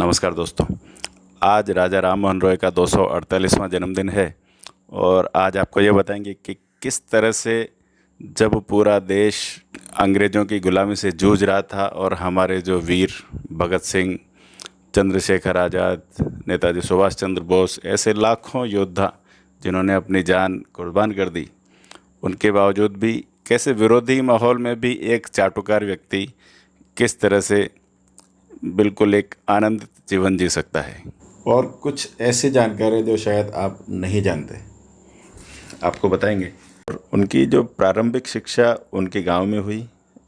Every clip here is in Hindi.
नमस्कार दोस्तों। आज राजा राम मोहन रॉय का 248वां जन्मदिन है और आज आपको ये बताएंगे कि किस तरह से जब पूरा देश अंग्रेज़ों की गुलामी से जूझ रहा था और हमारे जो वीर भगत सिंह, चंद्रशेखर आज़ाद, नेताजी सुभाष चंद्र बोस ऐसे लाखों योद्धा जिन्होंने अपनी जान कुर्बान कर दी, उनके बावजूद भी कैसे विरोधी माहौल में भी एक चाटुकार व्यक्ति किस तरह से बिल्कुल एक आनंदित जीवन जी सकता है। और कुछ ऐसी जानकारी जो शायद आप नहीं जानते, आपको बताएंगे। और उनकी जो प्रारंभिक शिक्षा उनके गांव में हुई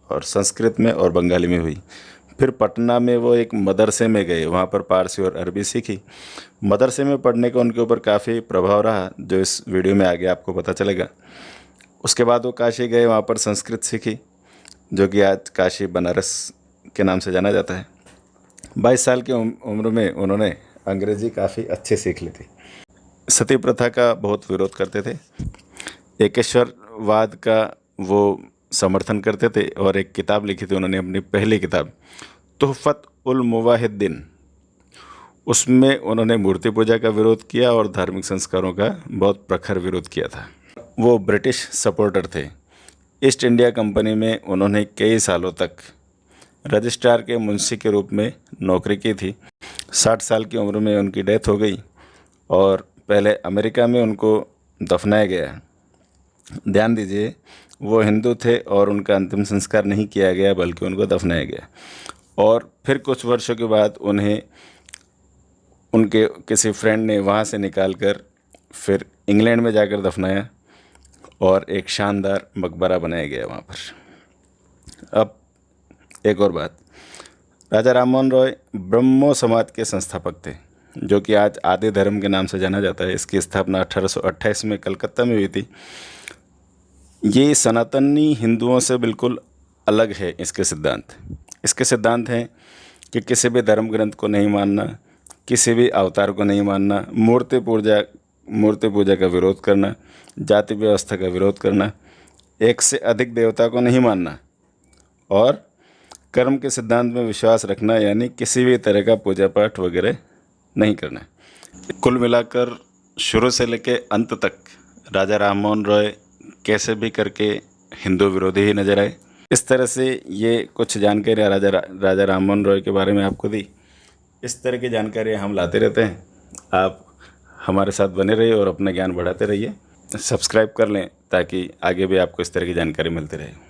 और संस्कृत में और बंगाली में हुई। फिर पटना में वो एक मदरसे में गए, वहाँ पर पारसी और अरबी सीखी। मदरसे में पढ़ने का उनके ऊपर काफ़ी प्रभाव रहा, जो इस वीडियो में आगे आपको पता चलेगा। उसके बाद वो काशी गए, वहाँ पर संस्कृत सीखी, जो कि आज काशी बनारस के नाम से जाना जाता है। 22 साल की उम्र में उन्होंने अंग्रेज़ी काफ़ी अच्छे सीख ली थी। सती प्रथा का बहुत विरोध करते थे, एकेश्वरवाद का वो समर्थन करते थे और एक किताब लिखी थी उन्होंने, अपनी पहली किताब तुहफ़त उल मुवाहिद्दीन। उसमें उन्होंने मूर्ति पूजा का विरोध किया और धार्मिक संस्कारों का बहुत प्रखर विरोध किया था। वो ब्रिटिश सपोर्टर थे। ईस्ट इंडिया कंपनी में उन्होंने कई सालों तक रजिस्ट्रार के मुंशी के रूप में नौकरी की थी। 60 साल की उम्र में उनकी डेथ हो गई और पहले अमेरिका में उनको दफनाया गया। ध्यान दीजिए, वो हिंदू थे और उनका अंतिम संस्कार नहीं किया गया, बल्कि उनको दफनाया गया। और फिर कुछ वर्षों के बाद उन्हें उनके किसी फ्रेंड ने वहाँ से निकाल कर फिर इंग्लैंड में जाकर दफनाया और एक शानदार मकबरा बनाया गया वहाँ पर। अब एक और बात, राजा राम मोहन रॉय ब्रह्मो समाज के संस्थापक थे, जो कि आज आदि धर्म के नाम से जाना जाता है। इसकी स्थापना 1828 में कलकत्ता में हुई थी। ये सनातनी हिंदुओं से बिल्कुल अलग है। इसके सिद्धांत हैं कि किसी भी धर्म ग्रंथ को नहीं मानना, किसी भी अवतार को नहीं मानना, मूर्ति पूजा का विरोध करना, जाति व्यवस्था का विरोध करना, एक से अधिक देवता को नहीं मानना और कर्म के सिद्धांत में विश्वास रखना, यानी किसी भी तरह का पूजा पाठ वगैरह नहीं करना। कुल मिलाकर शुरू से लेकर अंत तक राजा राम मोहन रॉय कैसे भी करके हिंदू विरोधी ही नजर आए। इस तरह से ये कुछ जानकारी राजा राम मोहन रॉय के बारे में आपको दी। इस तरह की जानकारी हम लाते रहते हैं। आप हमारे साथ बने रहिए और अपना ज्ञान बढ़ाते रहिए। सब्सक्राइब कर लें ताकि आगे भी आपको इस तरह की जानकारी मिलती रहे।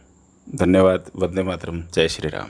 धन्यवाद। वंदे मातरम। जय श्री राम।